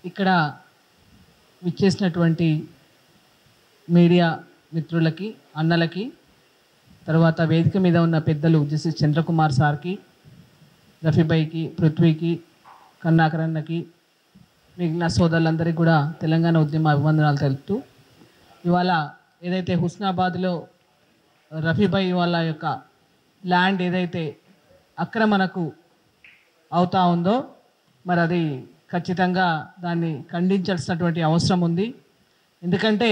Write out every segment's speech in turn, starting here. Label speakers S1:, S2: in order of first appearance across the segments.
S1: ఇక్కడ విచ్చేసినటువంటి మీడియా మిత్రులకి, అన్నలకి, తర్వాత వేదిక మీద ఉన్న పెద్దలు జస్టిస్ చంద్రకుమార్ సార్కి, రఫీభాయ్కి, పృథ్వీకి, కన్నాకరన్నకి, మిగిలిన సోదరులందరికీ కూడా తెలంగాణ ఉద్యమ అభివందనాలు తెలుపుతూ, ఇవాళ ఏదైతే హుస్నాబాద్లో రఫీభాయ్ వాళ్ళ యొక్క ల్యాండ్ ఏదైతే ఆక్రమణకు అవుతా ఉందో మరి అది ఖచ్చితంగా దాన్ని ఖండించాల్సినటువంటి అవసరం ఉంది. ఎందుకంటే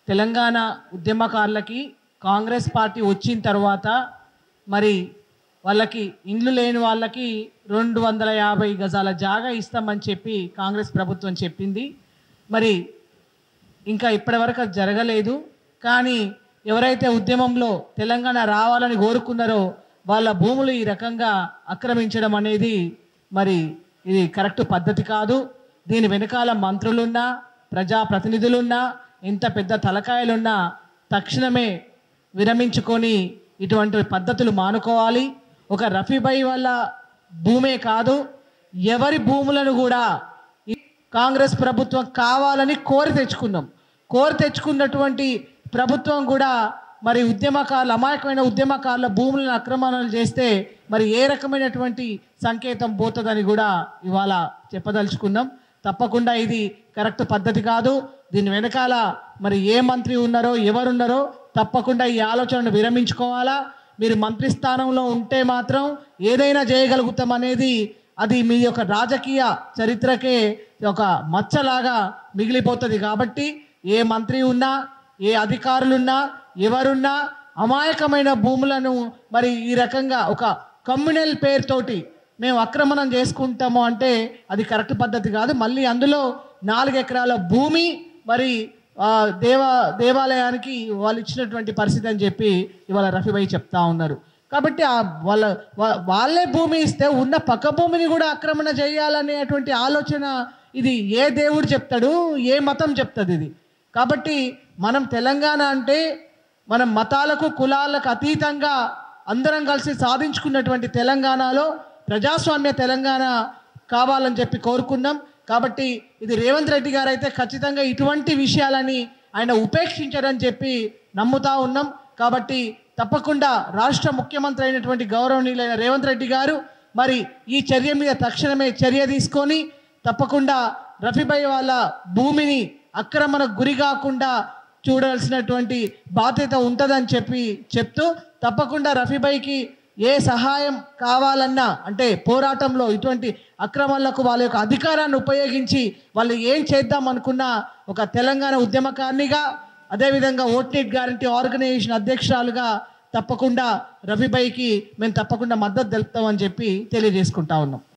S1: తెలంగాణ ఉద్యమకారులకి కాంగ్రెస్ పార్టీ వచ్చిన తర్వాత మరి వాళ్ళకి ఇండ్లు లేని వాళ్ళకి 250 గజాల జాగా ఇస్తామని చెప్పి కాంగ్రెస్ ప్రభుత్వం చెప్పింది. మరి ఇంకా ఇప్పటివరకు అది జరగలేదు. కానీ ఎవరైతే ఉద్యమంలో తెలంగాణ రావాలని కోరుకున్నారో వాళ్ళ భూములు ఈ రకంగా ఆక్రమించడం అనేది మరి ఇది కరెక్ట్ పద్ధతి కాదు. దీని వెనకాల మంత్రులున్నా, ప్రజాప్రతినిధులున్నా, ఎంత పెద్ద తలకాయలున్నా తక్షణమే విరమించుకొని ఇటువంటి పద్ధతులు మానుకోవాలి. ఒక రఫీభాయ్ వాళ్ళ భూమే కాదు, ఎవరి భూములను కూడా కాంగ్రెస్ ప్రభుత్వం కావాలని కోరి తెచ్చుకున్నటువంటి ప్రభుత్వం కూడా మరి ఉద్యమకారులు, అమాయకమైన ఉద్యమకారుల భూములను ఆక్రమణలు చేస్తే మరి ఏ రకమైనటువంటి సంకేతం పోతుందని కూడా ఇవాళ చెప్పదలుచుకున్నాం. తప్పకుండా ఇది కరెక్ట్ పద్ధతి కాదు. దీని వెనకాల మరి ఏ మంత్రి ఉన్నారో, ఎవరున్నారో తప్పకుండా ఈ ఆలోచనను విరమించుకోవాలా. మీరు మంత్రి స్థానంలో ఉంటే మాత్రం ఏదైనా చేయగలుగుతాం అనేది అది మీ యొక్క రాజకీయ చరిత్రకే ఒక మచ్చలాగా మిగిలిపోతుంది. కాబట్టి ఏ మంత్రి ఉన్నా, ఏ అధికారులున్నా, ఎవరున్నా అమాయకమైన భూములను మరి ఈ రకంగా ఒక కమ్యూనల్ పేరుతోటి మేము ఆక్రమణం చేసుకుంటాము అంటే అది కరెక్ట్ పద్ధతి కాదు. మళ్ళీ అందులో 4 ఎకరాల భూమి మరి దేవాలయానికి వాళ్ళు ఇచ్చినటువంటి పరిస్థితి అని చెప్పి ఇవాళ రఫీభాయ్ చెప్తా ఉన్నారు. కాబట్టి వాళ్ళే భూమి ఇస్తే ఉన్న పక్క భూమిని కూడా ఆక్రమణ చేయాలనేటువంటి ఆలోచన ఇది ఏ దేవుడు చెప్తాడు, ఏ మతం చెప్తుంది ఇది? కాబట్టి మనం తెలంగాణ అంటే మనం మతాలకు, కులాలకు అతీతంగా అందరం కలిసి సాధించుకున్నటువంటి తెలంగాణలో ప్రజాస్వామ్య తెలంగాణ కావాలని చెప్పి కోరుకున్నాం. కాబట్టి ఇది రేవంత్ రెడ్డి గారు అయితే ఖచ్చితంగా ఇటువంటి విషయాలని ఆయన ఉపేక్షించారని చెప్పి నమ్ముతా ఉన్నాం. కాబట్టి తప్పకుండా రాష్ట్ర ముఖ్యమంత్రి అయినటువంటి గౌరవనీయులైన రేవంత్ రెడ్డి గారు మరి ఈ చర్య మీద తక్షణమే చర్య తీసుకొని తప్పకుండా రఫీభాయ్ వాళ్ళ భూమిని ఆక్రమణకు గురి కాకుండా చూడాల్సినటువంటి బాధ్యత ఉంటుందని చెప్తూ తప్పకుండా రఫీభాయ్కి ఏ సహాయం కావాలన్నా అంటే పోరాటంలో ఇటువంటి అక్రమాలకు వాళ్ళ యొక్క అధికారాన్ని ఉపయోగించి వాళ్ళు ఏం చేద్దాం అనుకున్నా ఒక తెలంగాణ ఉద్యమకారినిగా, అదేవిధంగా ఓట్-నీట్ గ్యారంటీ ఆర్గనైజేషన్ అధ్యక్షురాలుగా తప్పకుండా రఫీభాయ్కి మేము తప్పకుండా మద్దతు తెలుపుతామని చెప్పి తెలియజేసుకుంటా ఉన్నాం.